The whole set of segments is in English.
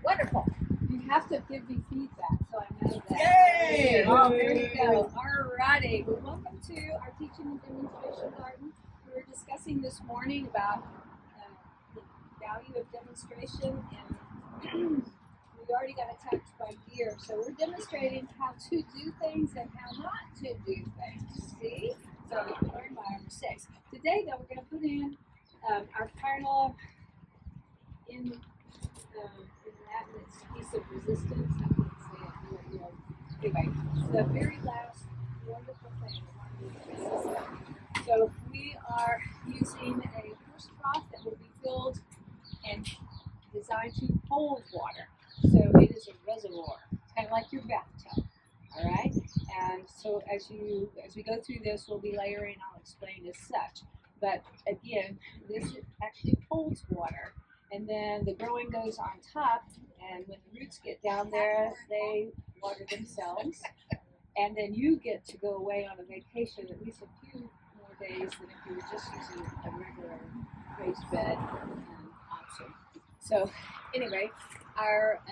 Wonderful. You have to give me feedback so I know that. Yay! Oh, there we go. All righty. Well, welcome to our teaching and demonstration garden. We were discussing this morning about the value of demonstration, and we already got attacked by deer. So we're demonstrating how to do things and how not to do things. See? So we can learn by our mistakes. Today, though, we're going to put in our final in that piece of resistance. I can't say it. Anyway, the very last wonderful thing. So we are using a first trough that will be filled and designed to hold water. So it is a reservoir, kind of like your bathtub. All right. And so as we go through this, we'll be layering. I'll explain as such. But again, this actually holds water. And then the growing goes on top, and when the roots get down there, they water themselves. And then you get to go away on a vacation at least a few more days than if you were just using a regular raised bed option. So anyway, our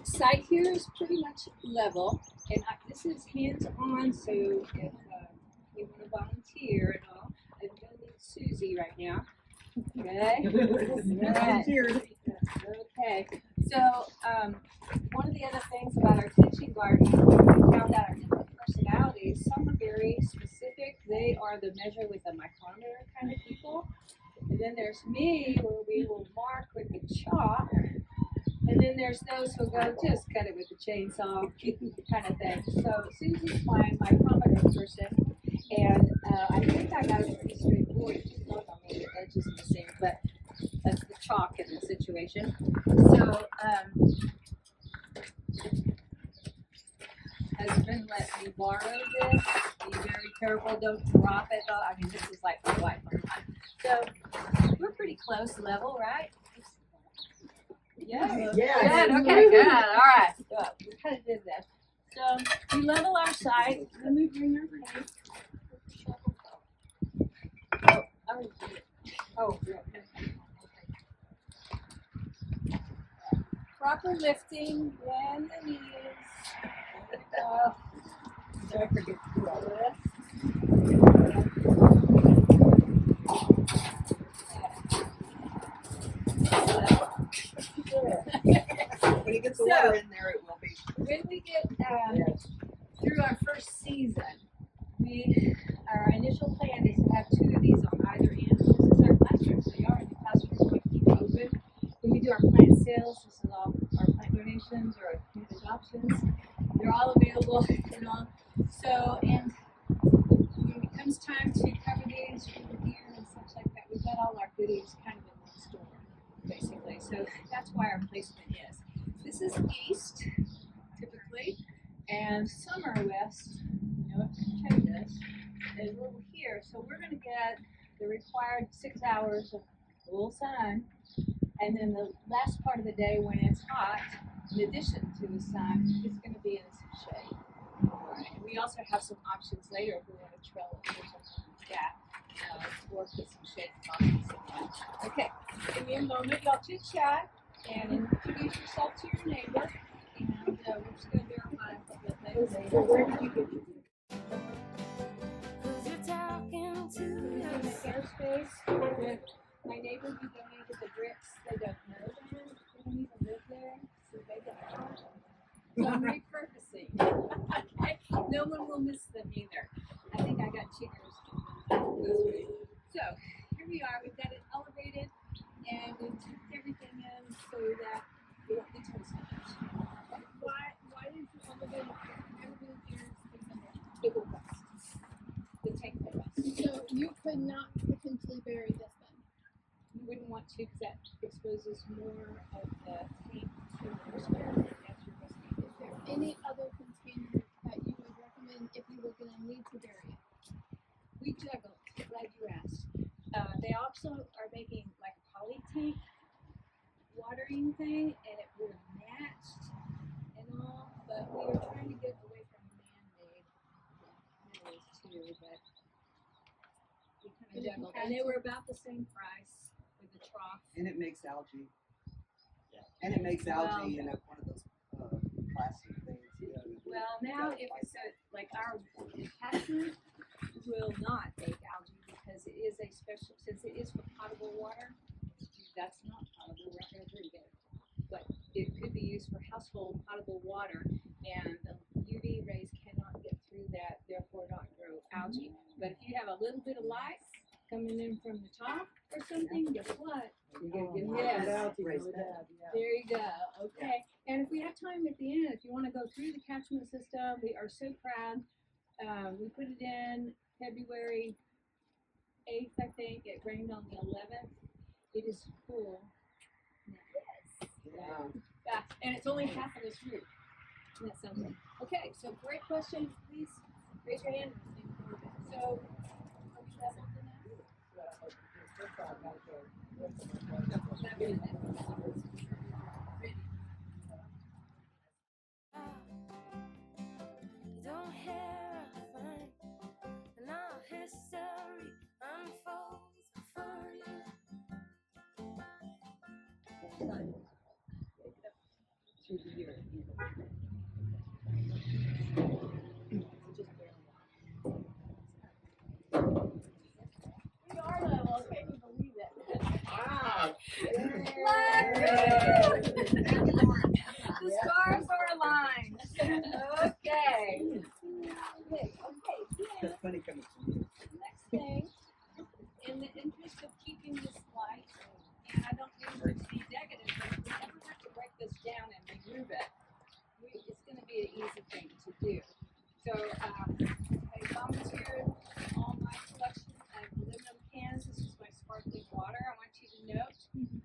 site here is pretty much level, and this is hands-on, so if you want to volunteer at all, I'm going to need Susie right now. Okay. Okay. So one of the other things about our teaching garden, we found out our different personalities. Some are very specific. They are the measure with a micrometer kind of people. And then there's me, where we will mark with the chalk. And then there's those who go just cut it with the chainsaw, kind of thing. So Susie's my micrometer person. And I think I got it pretty straightforward. Just look on me, the edges missing, but that's the chalk in the situation. So, husband let me borrow this. Be very careful, don't drop it. I mean, this is like my wife on time. So, we're pretty close level, right? Yeah. Yeah. Good. Okay. Good. All right. Good. We kind of did this. So we level our site. Let me bring her plate. Oh, yeah. Proper lifting, bend the knees. So I forget to do all this. When he gets the water in there, it will be. When we get through our first season, our initial plan is to have 2 of these on either end. This is our classroom, so you already classrooms we keep open. When we do our plant sales, this is all our plant donations or our plant adoptions. They're all available, So, and when it comes time to cover these for the deer and such like that, we've got all our goodies kind of in one store, basically. So that's why our placement is. This is east, typically, and some are west. It changes. And we're here, so we're going to get the required 6 hours of full sun, and then the last part of the day when it's hot, in addition to the sun, it's going to be in some shade. All right. And we also have some options later if we want to trail it or something like that, or put some shade options in there. Okay, give me a moment. Y'all chit chat and introduce yourself to your neighbor, and we're just going to verify a couple of things. So where did you get your airspace? My neighbor who donated the bricks, they don't know them. They don't even live there, so they get charged. So I'm repurposing. Okay? No one will miss them either. I think I got cheaters. So here we are. We've got it elevated, and we've tucked everything in so that we won't be too much. Why did you elevate here? It will rust. The tank will rust. So you could not potentially bury this then? You wouldn't want to, because that exposes more of the tank to moisture. Is there any other container that you would recommend if you were going to need to bury it? We juggle. Glad you asked. They also are making like a poly tank watering thing, and it would have matched and all, but we were trying to get away from man-made minerals too, but we kind of juggled. And they were about the same price with the trough. And it makes algae. And it makes Well- algae in one of those plastic things. You know, Well, now if it's like our attachment will not make algae because it is a special, since it is for potable water, that's not potable, we're not gonna drink it. But it could be used for household potable water, and the UV rays cannot get through that, therefore not grow algae. But if you have a little bit of light coming in from the top or something, guess what? You gotta get Yes. that out Raise really that. bad, yeah. There you go. Okay. And if we have time at the end, if you want to go through the catchment system, we are so proud. We put it in February 8th, I think. It rained on the 11th. It is full. Yeah. Yeah, and it's only half of this route. Isn't that something? Okay, so great question. Please raise your hand. So, are we level You don't hear a thing, and our history unfolds before you. through the year? We are level. Can you believe it? Wow. The stars are aligned. Okay. Okay. It's funny coming from you. Next thing, in the interest of keeping this light, and I don't mean to be negative, but if we ever have to break this down and remove it, it's going to be an easy thing to do. So, I volunteered all my collection of aluminum cans. This is my sparkling water. I want you to note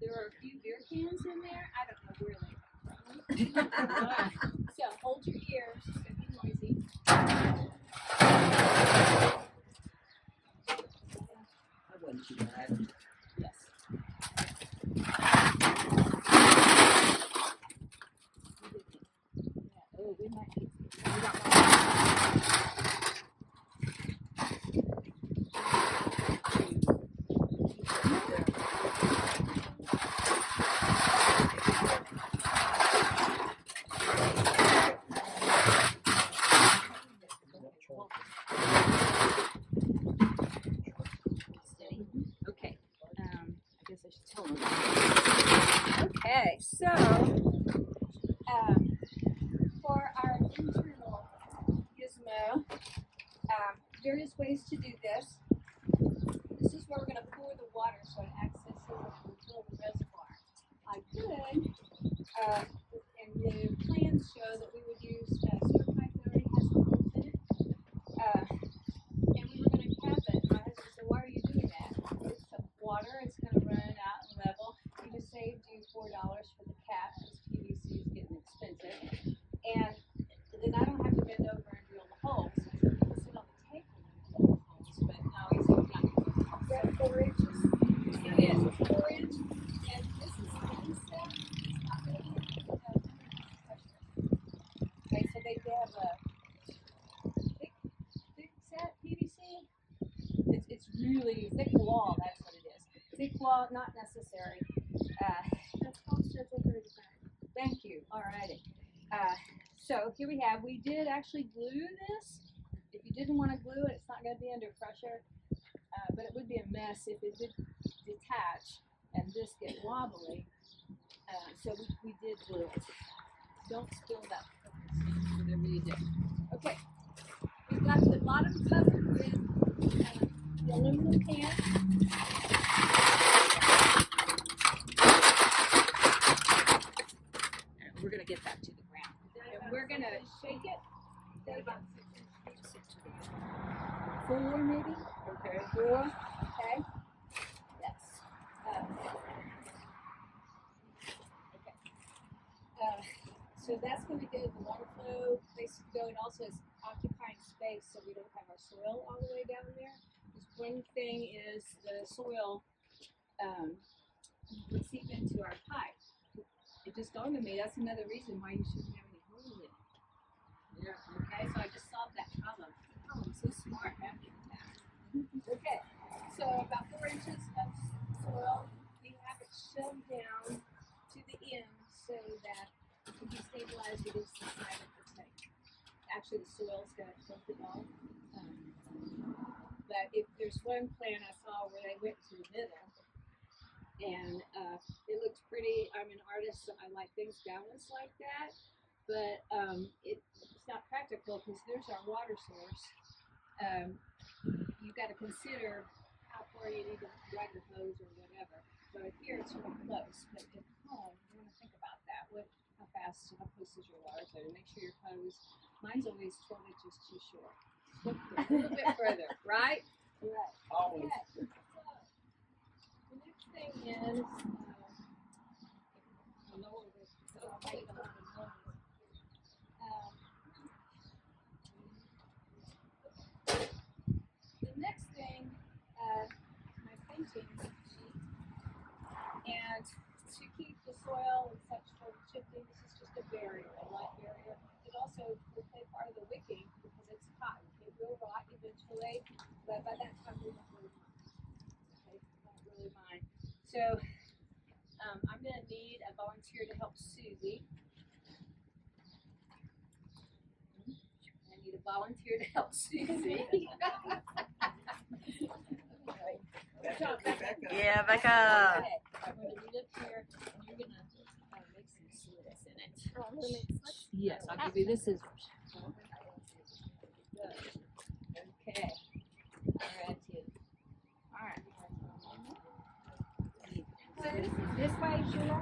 there are a few beer cans in there. I don't know where they come from. So hold your ears. It's going to be noisy. That wasn't too bad. Yes. Oh, we might need we got one. Steady. Okay. I guess I should tell them. Okay, so for our internal gizmo, various ways to do this. This is where we're going to pour the water so it accesses and fill the reservoir. I could, and the plans show that we would use a sewer pipe that already has holes in it, and we were going to cap it. My husband said, "Why are you doing that? It's some water. It's going to run out and level. We just saved you $4 for the cap because PVC is getting expensive, and then I don't have to bend over and drill the holes. I said, "You can sit on the table and drill the holes," but no, he said, "We're not going to drill the holes." Is that 4 inches? It is 4 inch, and this is inset. It's not going to be pressure. Okay, so they have a thick set PVC. It's really thick wall. That's what it is. Thick wall, not necessary. That's called circle 35. Thank you. Alrighty. So here we did actually glue this. If you didn't want to glue it, it's not going to be under pressure. But it would be a mess if it did detach and this get wobbly. So we did glue it. Don't spill that, whatever you do. Okay. We've got the bottom covered with the aluminum can. And we're going to get that to the ground. And we're going to shake it. About 6 inches. 4 maybe? Okay. 4. Okay. Yes. Okay. So that's going to give the water flow place to go. It also is occupying space so we don't have our soil all the way down there. This one thing is the soil would seep into our pipe. It just dawned on me that's another reason why you shouldn't have any holes in it. Yeah. Okay, so I just solved that problem. Oh, I'm so smart, happy with that. Okay, so about 4 inches of soil, we have it shoved down to the ends so that it can be stabilized against the side of the tank. Actually, the soil's going to tilt it all. But if there's one plan I saw where they went to the middle, and it looks pretty. I'm an artist, so I like things balanced like that. But it's not practical because there's our water source. You've got to consider how far you need to run your hose or whatever. So here it's really close, but at home you want to think about that. How close is your water? So make sure your hose. Mine's always 12 inches too short. Look a little bit further, right? Right. Always. Okay. So the next thing is lower this. So I'll make a lot of noise. The next thing, my painting sheet, and to keep the soil and such from shifting, this is just a barrier, a light barrier. It also will play part of the wicking because it's cotton. It will rot eventually, but by that time we don't really mind. Okay, don't really mind. So I'm going to need a volunteer to help Susie. I need a volunteer to help Susie. Good job, Becca. Yeah, Becca. Okay, I'm going to lead up here, and you're going to make some slits in it. Oh, I'm gonna make slits. Yes, I'll give you the scissors. Okay. Alright, Alright. So this way, Sheila?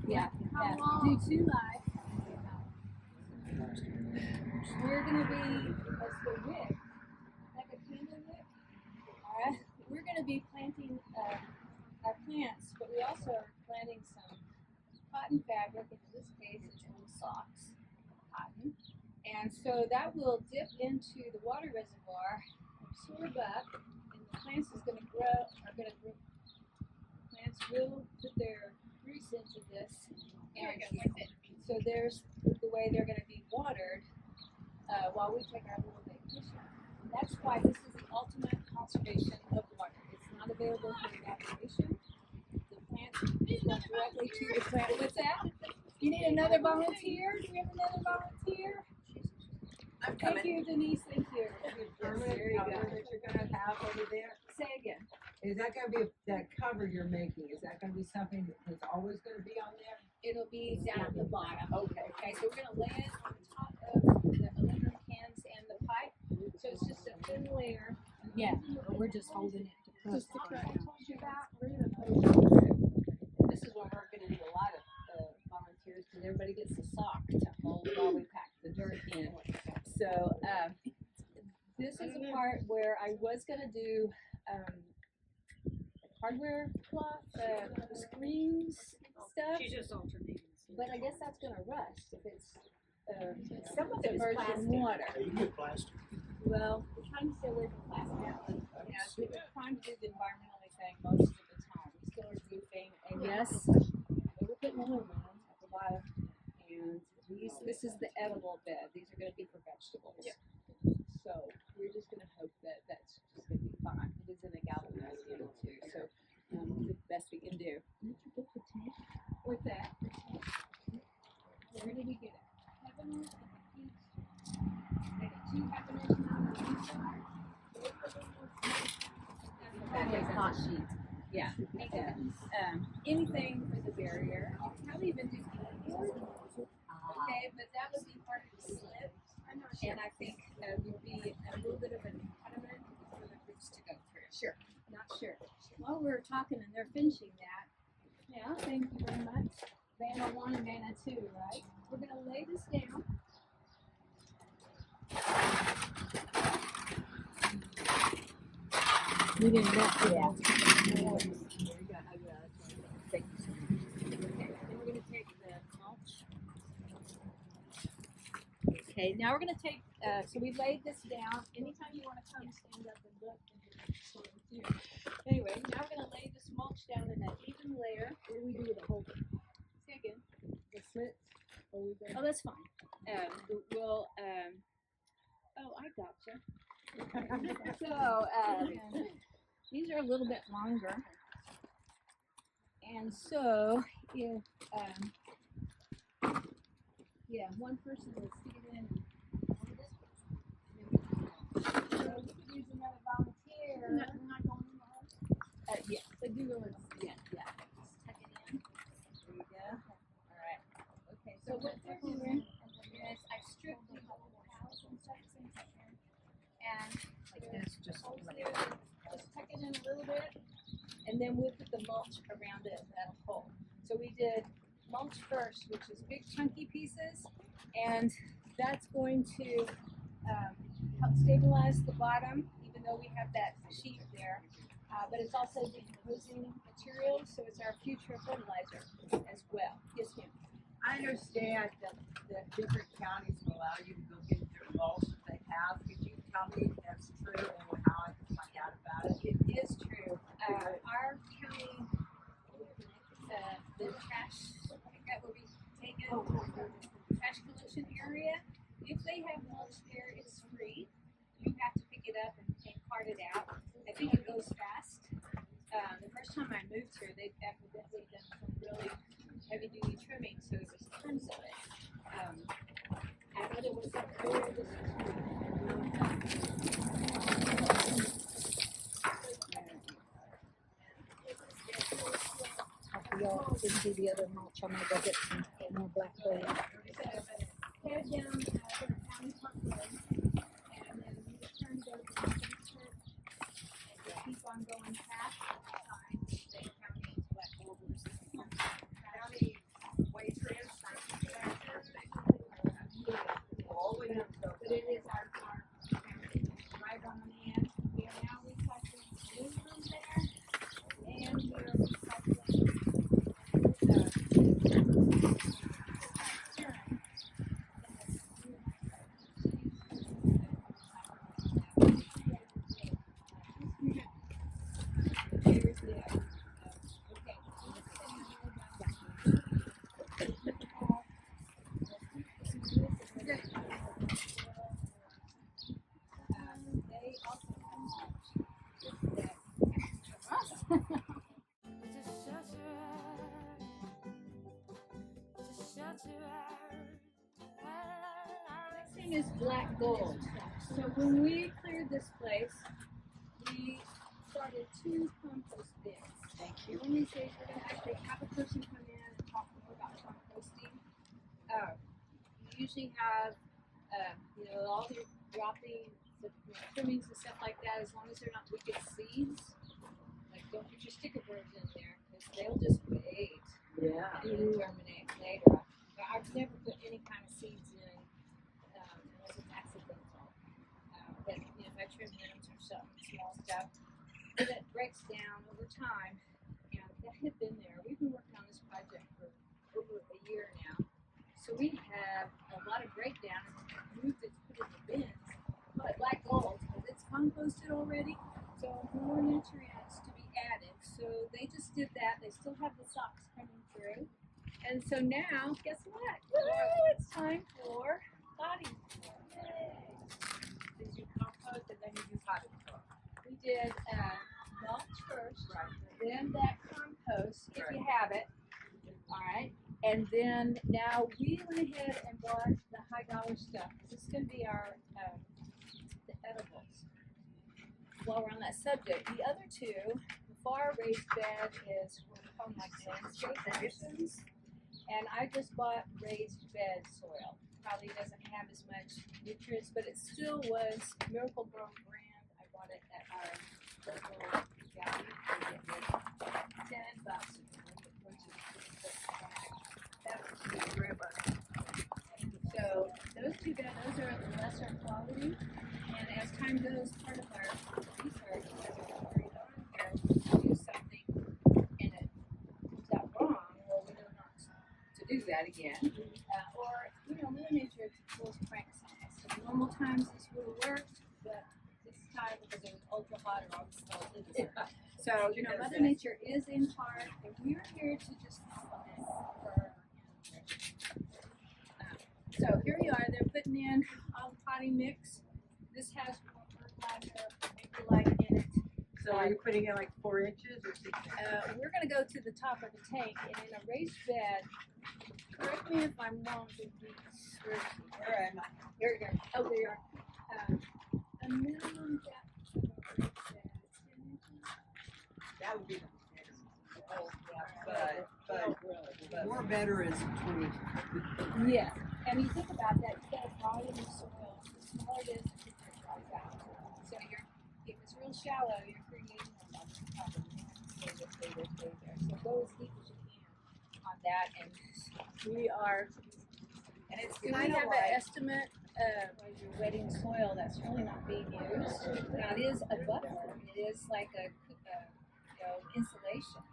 Yeah. Do 2 live. We're going to be, as the wick, like a candle wick. Alright. We're going to be planting our plants, but we also are planting some cotton fabric. In this case, it's wool socks, cotton. And so that will dip into the water reservoir, absorb up, and the plants is going to grow, plants will put their roots into this. And so there's the way they're going to be watered while we take our little vacation. And that's why this is the ultimate conservation of water. It's not available for evaporation. The plant goes directly to the plant. What's that? You need another volunteer? Do we have another volunteer? I'm Thank coming. you, Denise. Thank you. There you go. That you're gonna have over there. Say again. Is that gonna be that cover you're making? Is that gonna be something that's always gonna be on there? It'll be down at the bottom. Okay. Okay. So we're gonna lay it on top of the aluminum cans and the pipe. So it's just a thin layer. Yeah, but we're just holding it to Just press the it. I told you about. We're gonna put it through. This is where we're gonna need a lot of volunteers because everybody gets a sock to hold while we pack the dirt in. So this is the part where I was gonna do hardware cloth, screens stuff. She's just alternating. But I guess that's gonna rust if it's Some of it is submerged in plastic. water. You can get plastic. Well, we're trying to stay away from plastic. Yeah, we're trying to do the environmentally thing most of the time. We still are roofing, and yes, we're putting aluminum at the bottom. And this is the edible bed. These are going to be for vegetables. Yep. So we're just going to hope that that's just going to be fine. It is in a galvanized steel too, so the best we can do. What's that? Where did we get it? Heaven, two happeners on the inside. That is hot sheet. Yeah. Anything for the barrier. I'll probably even do okay, but that would be part of the slip. I'm not sure. And I think would be a little bit of an impediment for the roots to go through. Sure. Not sure. While we're talking and they're finishing that, yeah, thank you very much. Vanna 1 and Vanna 2, right? We're going to lay this down. We didn't know. Yeah. There you go. Thank you so much. Okay, then we're going to take the mulch. Okay, now we're going to take, so we laid this down. Anytime you want to come stand up and look. Anyway, now we're going to lay this mulch down in an even layer. What do we do with the whole thing? Say again. The slits? Oh, that's fine. We'll, oh, I gotcha. So, these are a little bit longer. And so if one person would stick it in. So we could use another volunteer. We're not going in the hole. Yes, I do really. Yeah. Just tuck it in. There you go. All right. Okay. So what they're doing is I strip the whole house and stuff in here, and Like this, just holes like there. Just tuck it in a little bit, and then we'll put the mulch around it. That'll hold. So we did mulch first, which is big chunky pieces, and that's going to help stabilize the bottom, even though we have that sheet there. But it's also decomposing material, so it's our future fertilizer as well. Yes, ma'am. I understand that different counties will allow you to go get their mulch that they have. Could you tell me if that's true and how I can find out about it? It is true. Our county, the trash that will be taken, trash collection area, if they have mulch there, it's free. You have to pick it up and cart it out. I think it goes fast. The first time I moved here, they've evidently done some really heavy duty trimming, so it was tons of it. I thought it was up there. Y'all didn't do the other mulch. I'm gonna go get some more black gold. Head down County Park Road, and then you turn to the church, and keep on going past the sign, the county into Black Boulders. County waitress, all the way up to But it is our county, right on the end. We are now recycling aluminum there, and we are recycling Next thing is black gold. So when we cleared this place, we started 2 compost bins. Thank you. One of these days we're going to actually have a person come in and talk more about composting. You usually have, all your dropping, the trimmings and stuff like that, as long as they're not wicked seeds. Like, don't put your sticker birds in there, because they'll just wait Yeah. and germinate later. But I've never put any kind of seeds in unless it's accidental. But if I trim limbs or something, small stuff, but it breaks down over time. And that had been there. We've been working on this project for over a year now. So we have a lot of breakdown and moved it to put in the bins. But black gold, because it's composted already, so more nutrients to be added. So they just did that. They still have the socks coming through. And so now, guess what? Woo, it's time for potting. Yay. Did you compost and then you do potting soil? We did mulch first, Right. then that compost, if you have it. All right. And then now we went ahead and bought the high dollar stuff. This is going to be our the edibles. While we're on that subject, the other two, the far raised bed is what we call like landscape options. And I just bought raised bed soil. Probably doesn't have as much nutrients, but it still was Miracle Grow brand. I bought it at our local gallery. $10. So those two guys, those are the lesser quality. And as time goes, part of our research as we're carried on here, to do something and it comes out wrong, well, we know not to do that again. Or, Mother Nature pulls pranks on us. So normal times this would have worked, but this time because it was ultra hot or all this stuff. So, Mother Nature is in charge, and we're here to just complement her. So here you are, they're putting in all the potting mix. This has more fertilizer, electrolyte in it, So are you putting in like 4 inches or 6 inches? We're gonna go to the top of the tank, and in a raised bed, correct me if I'm wrong, Where am I? here we go. Oh, there you are. A minimum depth of a raised bed, 10 inches. That would be the Oh, yeah, but more better is 20 inches. yeah, and you think about that, you get a volume of soil, the smaller it is, the quicker it dries out. So if it's real shallow, you're creating a lot of problem. You have to stay there. So go as deep as you can on that, and we are, And it's do we kind have of an like, estimate of as you're wetting soil that's really not being used? Now, it is a buffer, it is like a insulation.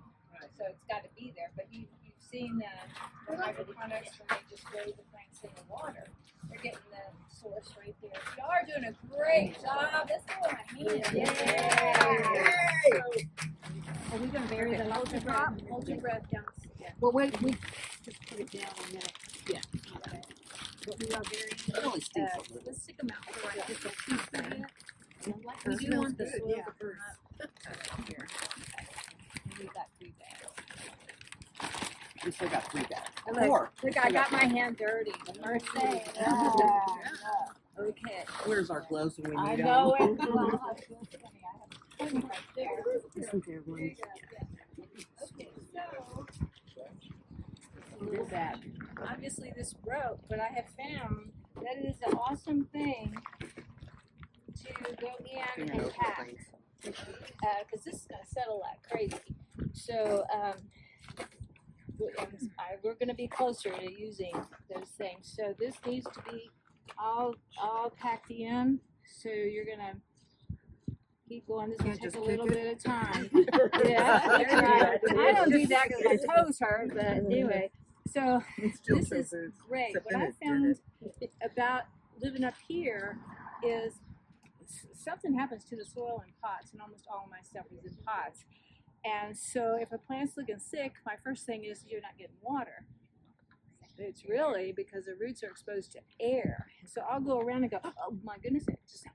So it's got to be there, but you've seen the hydroponics when they just grow the plants in the water. They're getting the source right there. Y'all are doing a great job. Let's go on my hand. Yay! Are we gonna bury the Hold your breath. Hold your breath down. Yeah. Well, we just put it down and then Yeah. But we are very. Let's stick them out for like just a piece of it. like We do want the good, soil yeah. to burn up. Here. And we got 3 bags. We still got 3 bags. Look, 4. Look, I got my hand dirty. The first thing. Okay. Where's our gloves when we I need know them? it. Well, I feel funny. I have a pen right there. Isn't there There one? you go. Yeah. Okay, so Look that. obviously this broke, but I have found that it is an awesome thing to go in and Fingernails pack. things. Because this is going to settle like crazy. So we're going to be closer to using those things. So this needs to be all packed in. So you're going to keep going. This will Can't take just a little kick bit of time. Yeah, that's right. I don't do that because my toes hurt. But anyway, so this is great. What I found about living up here is something happens to the soil in pots, and almost all of my stuff is in pots. And so if a plant's looking sick, my first thing is you're not getting water. It's really because the roots are exposed to air. So I'll go around and go, oh my goodness,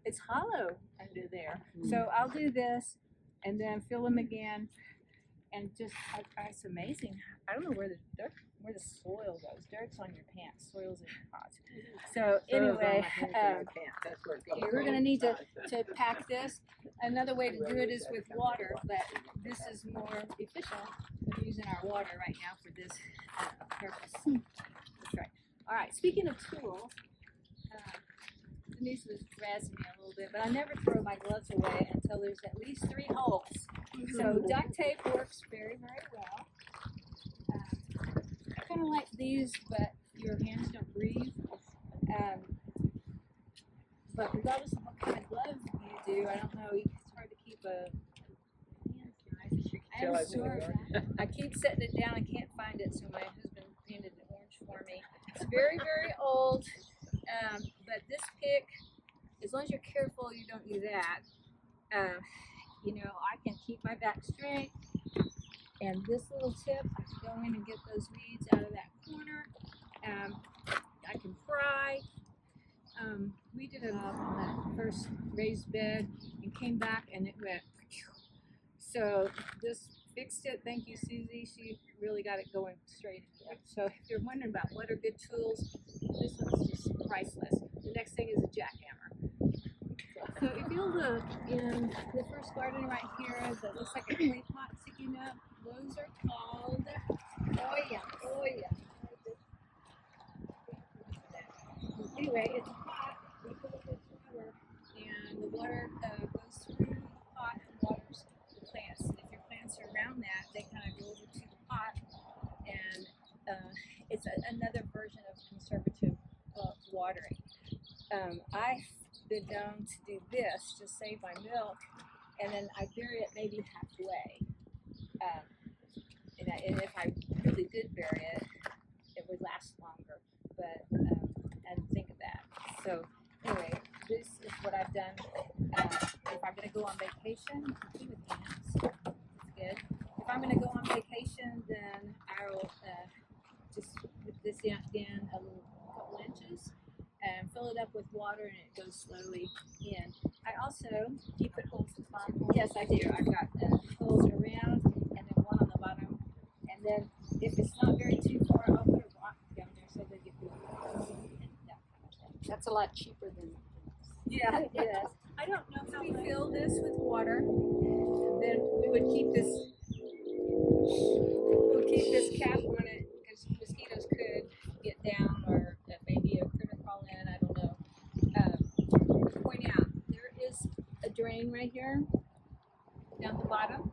it's hollow under there. So I'll do this and then fill them again. And just, it's amazing. I don't know where the soil goes. Dirt's on your pants, soil's in your pots. So anyway, we're going to need to pack this. Another way to do it is with water, but this is more efficient than using our water right now for this purpose. That's right. All right, speaking of tools, Denise was razzing me a little bit, but I never throw my gloves away until there's at least 3 holes. So duct tape works very, very well. I kind of like these, but your hands don't breathe. But regardless of what kind of gloves you do, I don't know, it's hard to keep a I'm sure of that. I keep setting it down and can't find it, so my husband painted it orange for me. It's very, very old, but this pick, as long as you're careful you don't do that, I can keep my back straight. And this little tip, I can go in and get those weeds out of that corner. I can pry. We did it on that first raised bed and came back and it went. So this fixed it. Thank you, Susie. She really got it going straight again. So if you're wondering about what are good tools, this one's just priceless. The next thing is a jackhammer. So if you look in the first garden right here, that looks like a clay pot sticking up, those are called Oya. Anyway, it's a pot. We put it in water, and the water goes through the pot and waters the plants. And if your plants are around that, they kind of go over to the pot, and it's another version of conservative watering. I've been known to do this to save my milk, and then I bury it maybe halfway. And if I really did bury it, it would last longer. But and think of that. So anyway, this is what I've done. If I'm going to go on vacation, it's good. If I'm going to go on vacation, then I'll just put this in a couple inches and fill it up with water, and it goes slowly in. I also, You put holes in the bottom. yes, I do. I've got holes around and then one on the bottom. And then if it's not very too far, I'll put a rock down there so they get good. That kind of thing. That's a lot cheaper than. Yeah, it is. I don't know how we fill this with water. Then we would keep this cap on it because mosquitoes could get down or maybe a critter crawl in. I don't know. Point out there is a drain right here down the bottom.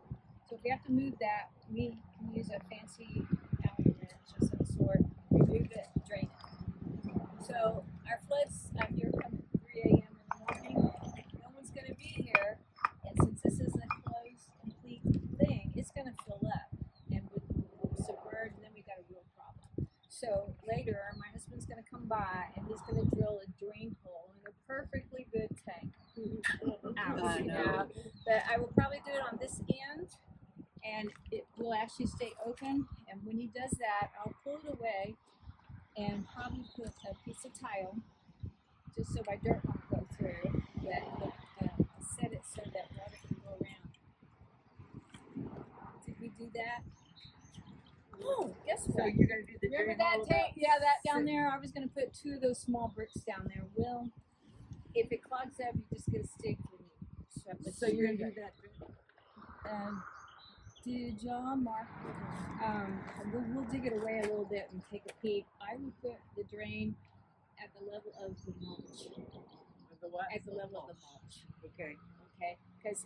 So if we have to move that, we can use a fancy Allen wrench of some sort. Remove it, drain it. So our floods out here come at 3 a.m. in the morning. No one's going to be here, and since this is a closed, complete thing, it's going to fill up and would submerge, and then we got a real problem. So later, my husband's going to come by, and he's going to drill a drain hole in a perfectly good tank. I know. But I will probably do it on this end, and it will actually stay open. And when he does that, I'll pull it away and probably put a piece of tile, just so my dirt won't go through, but set it so that water can go around. Did we do that? Oh, guess So what? you're gonna do the Remember drain that hole tank? about Yeah, that down six- there. I was going to put 2 of those small bricks down there. Well, if it clogs up, you just get a stick and you shove it. So you're gonna do that. Did y'all mark? We'll dig it away a little bit and take a peek. I would put the drain at the level of the mulch. The what? At the level of the mulch. Okay. Okay, because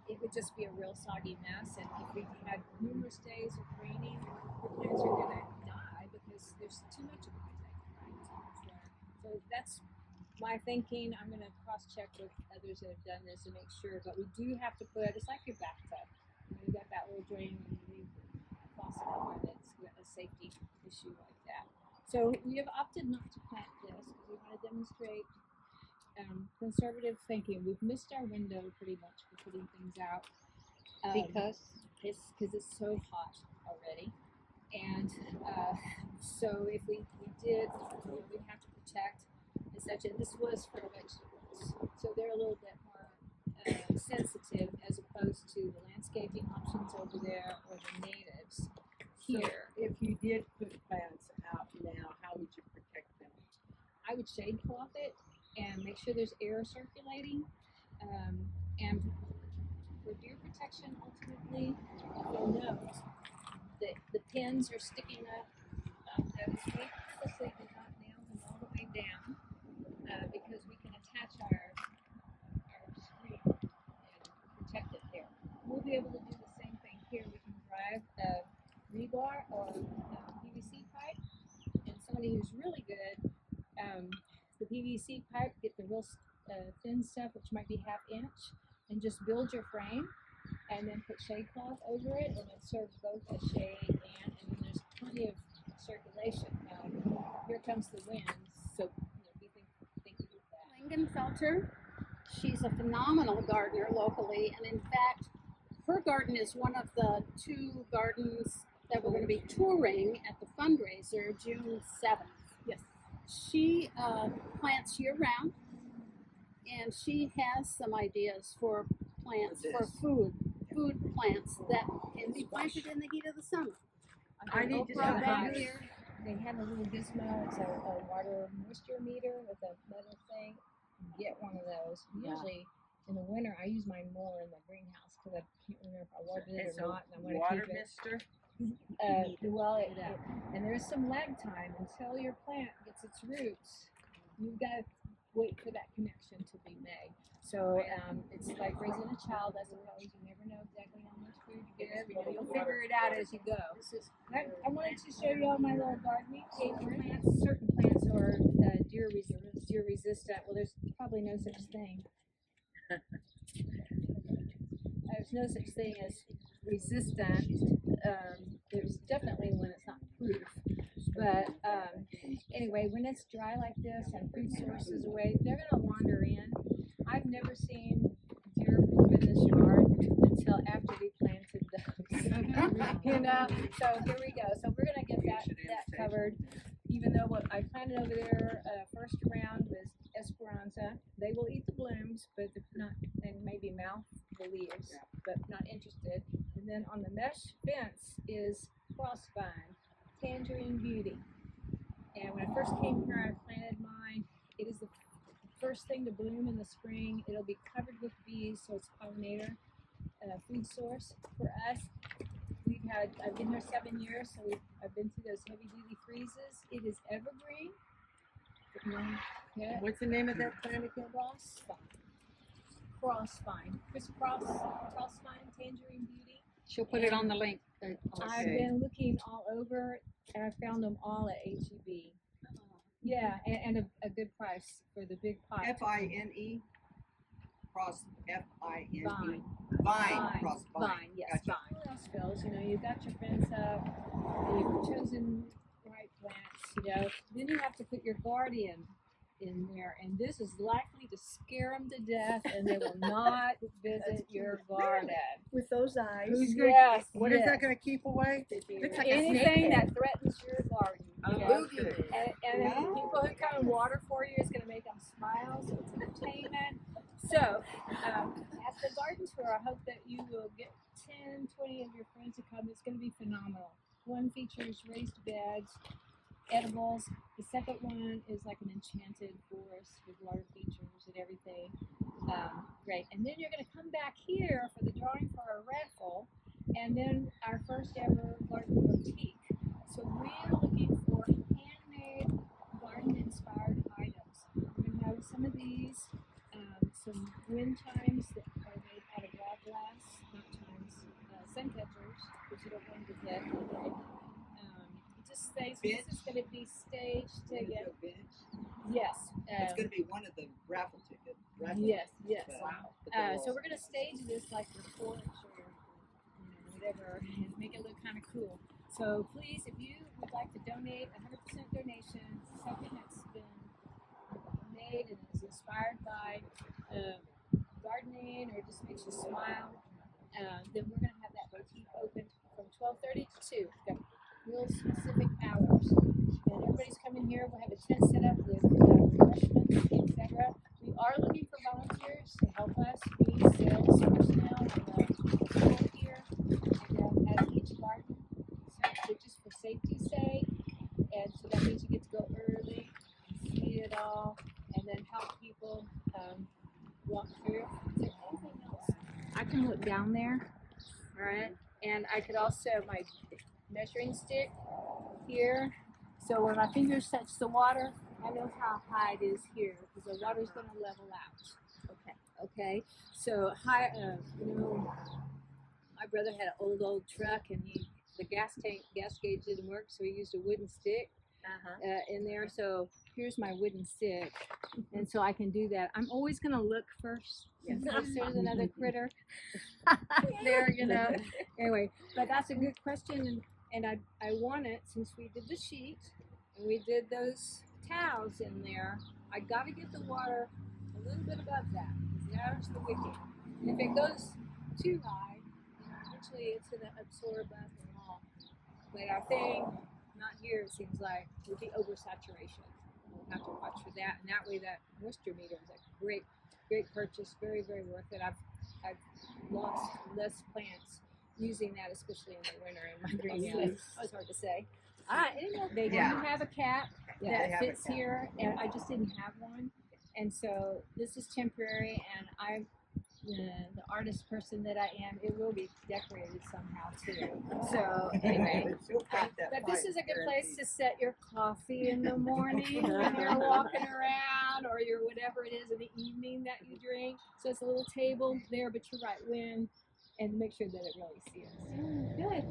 it would just be a real soggy mess, and if we had numerous days of raining, the plants are gonna die because there's too much of everything, right? So that's my thinking. I'm gonna cross-check with others that have done this and make sure, but we do have to put, it's like your bathtub. You got that little drain when you leave the faucet on, it's got a safety issue like that. So we have opted not to plant this because we want to demonstrate conservative thinking. We've missed our window pretty much for putting things out Because it's so hot already, and so if we did, we'd have to protect and such. And this was for the vegetables, so they're a little bit more sensitive as opposed to the landscaping options over there or the natives here. If you did put plants out now, how would you protect them? I would shade cloth it and make sure there's air circulating. And for deer protection, ultimately, you'll know that the pins are sticking up. That is we purposely did not nail them all the way down because we can attach our screen and protect it there. We'll be able to do the same thing here. We can drive a rebar or PVC pipe, and somebody who's really good, the PVC pipe, get the real thin stuff, which might be 1/2 inch, and just build your frame, and then put shade cloth over it, and it serves both as shade and then there's plenty of circulation. Here comes the wind, so we think of that. Lingenfelter, she's a phenomenal gardener locally, and in fact, her garden is one of the 2 gardens that we're going to be touring at the fundraiser June 7th. Yes. She plants year round, and she has some ideas for plants for food plants that can be planted in the heat of the summer. I need to Oprah know back how- here. They have a little gizmo. It's a water moisture meter with a metal thing. Get one of those. Usually in the winter, I use mine more in the greenhouse because I can't remember if I watered it It's or a not, and I want to water keep it. mister. And there's some lag time until your plant gets its roots. You've got to wait for that connection to be made. So it's like raising a child. I suppose you never know exactly how much food you give. You'll figure it out as you go. I wanted to show you all my little gardening plants. Certain plants are deer resistant. Well, there's probably no such thing. There's no such thing as resistant. There's definitely when it's not proof. But anyway, when it's dry like this and food sources away, they're gonna wander in. I've never seen deer poop in this yard until after we planted those. So here we go. So we're gonna get that covered. Even though what I planted over there first round was Esperanza. They will eat the blooms, but they're not, and maybe mouth the leaves, but not interested. And then on the mesh fence is crossvine, tangerine beauty. And when I first came here, I planted mine. It is the first thing to bloom in the spring. It'll be covered with bees, so it's a pollinator food source for us. I've been here 7 years, so I've been through those heavy duty freezes. It is evergreen. Yeah. What's the name of that plant again? Crossvine. Crossvine, tangerine beauty. She'll put it on the link. I've been looking all over, and I found them all at HEB. Yeah, and a good price for the big pot. Fine. Cross Fine. Vine. Vine. Cross vine. Vine, yes, Gotcha. vine. What else goes? You know, you've got your fence up, you've chosen the right plants, Then you have to put your guardian in there, and this is likely to scare them to death, and they will not visit your garden. With those eyes. Yes, What is that going to keep away? Looks like a anything snake that threatens your garden. Okay. And then the people who come and water for you is going to make them smile, so it's entertainment. So, at the garden tour, I hope that you will get 10, 20 of your friends to come. It's going to be phenomenal. One features raised beds, edibles. The second one is like an enchanted forest with water features and everything. Great. And then you're going to come back here for the drawing for our raffle, and then our first ever garden boutique. So we're looking for handmade garden-inspired items. We're going to have some of these, some wind chimes that are made out of raw glass, not chimes, sun catchers, which you don't want to get. Just say, so this is going to be staged to get. Yes. It's going to be one of the raffle tickets. Yes, yes. Wow. So we're going to stage this like the porch or whatever, and make it look kind of cool. So please, if you would like to donate, 100% donation, something that's been made and is inspired by gardening or just makes you smile, then we're going to have that boutique open from 12:30 to 2. We've got real specific hours. And everybody's coming here. We'll have a tent set up with refreshments, etc. We are looking for volunteers to help us. We need sales personnel on the floor here and at each garden. So just for safety's sake. And so that means you get to go early, see it all, and then help people walk through. Is there anything else? I can look down there, all right? And I could also, my measuring stick here. So when my fingers touch the water, I know how high it is here because the water's going to level out. Okay. So high, my brother had an old truck, and the gas gauge didn't work, so he used a wooden stick in there. So here's my wooden stick, and so I can do that. I'm always going to look first in case there's another critter there, Anyway, but that's a good question, and I want it since we did the sheet and we did those towels in there. I got to get the water a little bit above that because there's the wicking. And if it goes too high, eventually it's going to absorb up and all. But our thing, not here, it seems like, would be oversaturation. We'll have to watch for that, and that way that moisture meter is a great purchase, very, very worth it. I've lost less plants using that, especially in the winter in my greenhouse. That was hard to say. They do have a cap that fits here, and I just didn't have one. And so this is temporary, and I'm the artist person that I am. It will be decorated somehow too. So anyway, but this is a good place to set your coffee in the morning when you're walking around, or your whatever it is in the evening that you drink. So it's a little table there, but you're right when. And make sure that it really seals. Good.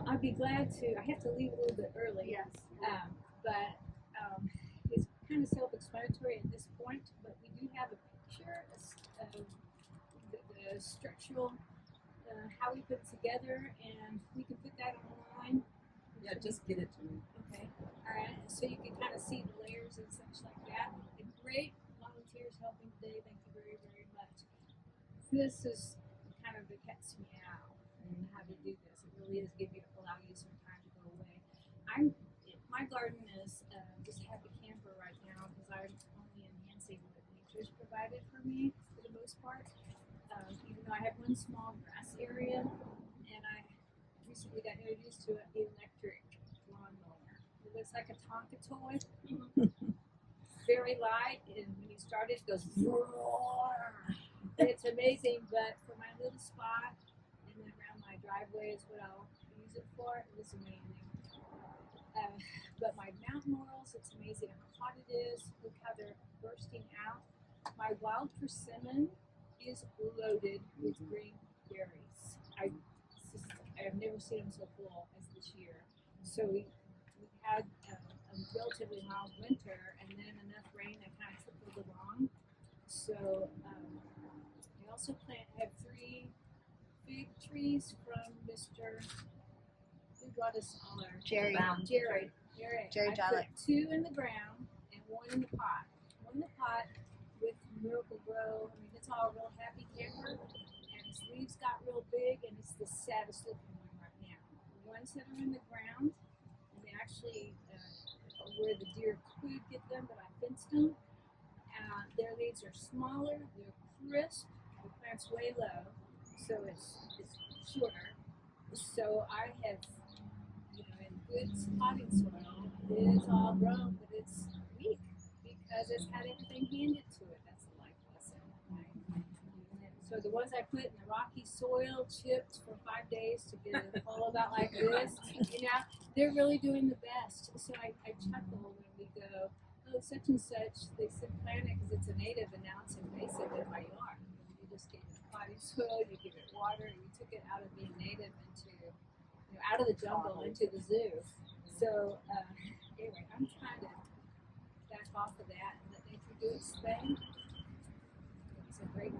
I'd be glad to. I have to leave a little bit early. Yes. But it's kind of self-explanatory at this point. But we do have a picture of the structural, how we put it together, and we can put that online. Yeah, just get it to me. Okay. All right. So you can kind of see the layers and such like that. And great volunteers helping today. Thank you very, very much. This is kind of the cat's meow and how to do this. It really is allow you some time to go away. My garden is just happy camper right now because I'm only enhancing Trish provided for me for the most part. Even though I have one small grass area, and I recently got introduced to an electric lawnmower. It looks like a Tonka toy, very light, and when you start it, it goes roar. It's amazing, but for my little spot and then around my driveway is what I'll use it for. It was amazing. But my mountain laurels, it's amazing how hot it is. Look how they're bursting out. My wild persimmon is loaded with green berries. I've never seen them so full as this year. So we had a relatively mild winter and then enough rain that kind of trickled along. So I also have 3 fig trees from Mr. Who got us all our Jerry. Jerry. Jerry I Jolly. put 2 in the ground and 1 in the pot. 1 in the pot with Miracle Grow. I mean, it's all real happy camper, and its leaves got real big, and it's the saddest looking one right now. The ones that are in the ground, and they actually where the deer could get them, but I fenced them. Their leaves are smaller, they're crisp, the plant's way low, so it's shorter. So I have, in good spotting soil, it's all grown, but it's weak because it's had everything handed to it. That's a life lesson, right? So the ones I put in the rocky soil, chipped for 5 days to get it all about like this, they're really doing the best. So I chuckle when we go, oh, such and such, they said plant it because it's a native and now it's invasive in my yard. You just gave it potting soil, you give it water, and you took it out of being native into, out of the jungle into the zoo. So anyway, I'm trying to back off of that and let nature do its thing. It's a great